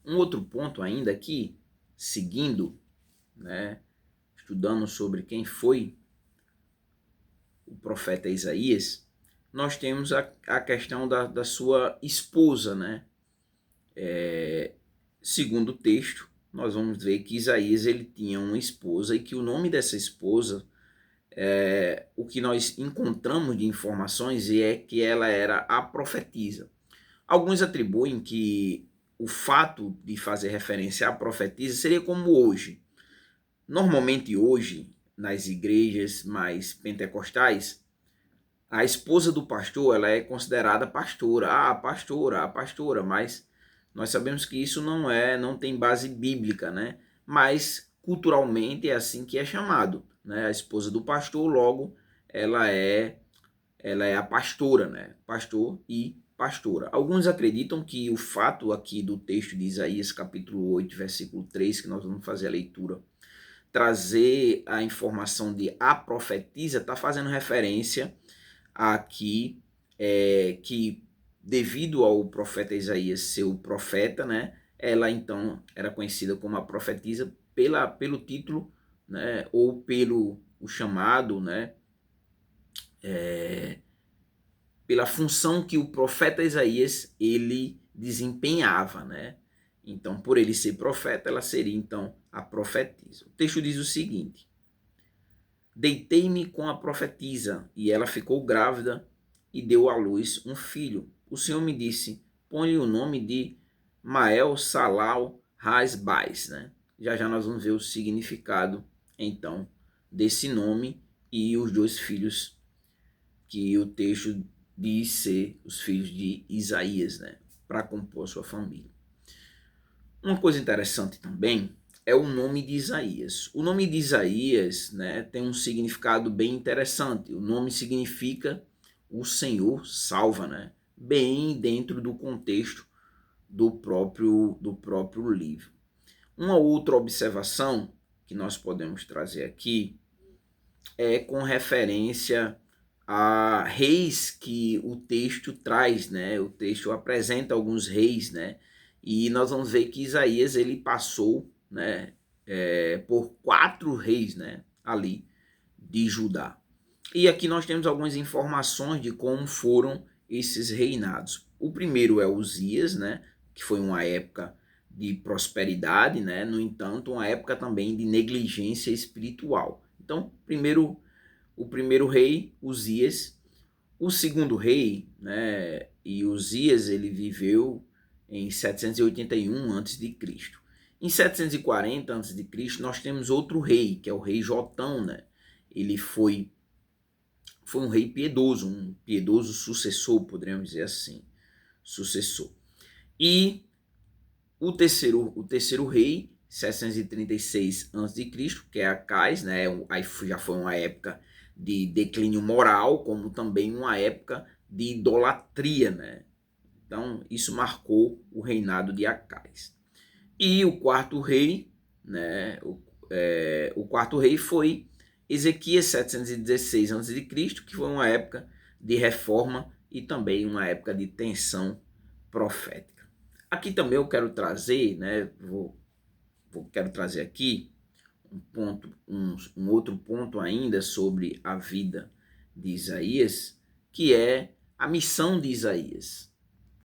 Um outro ponto ainda aqui, seguindo, né, estudando sobre quem foi o profeta Isaías, nós temos a questão da sua esposa, né? Segundo o texto, nós vamos ver que Isaías ele tinha uma esposa e que o nome dessa esposa, o que nós encontramos de informações é que ela era a profetisa. Alguns atribuem que o fato de fazer referência à profetisa seria como hoje. Normalmente hoje, nas igrejas mais pentecostais, a esposa do pastor ela é considerada pastora, a pastora, mas nós sabemos que isso não tem base bíblica, né? Mas culturalmente é assim que é chamado, né? A esposa do pastor, logo ela é a pastora, né? Pastor e pastora. Alguns acreditam que o fato aqui do texto de Isaías capítulo 8, versículo 3, que nós vamos fazer a leitura, trazer a informação de a profetisa, está fazendo referência aqui que devido ao profeta Isaías ser o profeta, né, ela então era conhecida como a profetisa pelo título, né, ou pelo o chamado, né, pela função que o profeta Isaías ele desempenhava, né? Então, por ele ser profeta, ela seria então a profetisa. O texto diz o seguinte: Deitei-me com a profetisa, e ela ficou grávida e deu à luz um filho. O Senhor me disse: põe-lhe o nome de Mael Salal Hasbais, né? Já já nós vamos ver o significado, então, desse nome e os dois filhos que o texto diz ser os filhos de Isaías, né? Para compor a sua família. Uma coisa interessante também é o nome de Isaías. O nome de Isaías, né, tem um significado bem interessante. O nome significa o Senhor salva, né? Bem dentro do contexto do próprio livro. Uma outra observação que nós podemos trazer aqui é com referência a reis que o texto traz, né? O texto apresenta alguns reis, né? E nós vamos ver que Isaías ele passou, né, por 4 reis, né, ali de Judá. E aqui nós temos algumas informações de como foram esses reinados. O primeiro é Uzias, né, que foi uma época de prosperidade, né? No entanto, uma época também de negligência espiritual. Então, o primeiro rei, Uzias. O segundo rei, né, e Uzias, ele viveu em 781 a.C. Em 740 a.C., nós temos outro rei, que é o rei Jotão, né? Ele foi um rei piedoso, um piedoso sucessor, poderíamos dizer assim, sucessor. E o terceiro rei, 736 a.C., que é Acais, né? Aí já foi uma época de declínio moral, como também uma época de idolatria, né? Então, isso marcou o reinado de Acais. E o quarto rei, né? O quarto rei foi Ezequias, 716 a.C., que foi uma época de reforma e também uma época de tensão profética. Aqui também eu quero trazer, né? Quero trazer aqui um outro ponto ainda sobre a vida de Isaías, que é a missão de Isaías.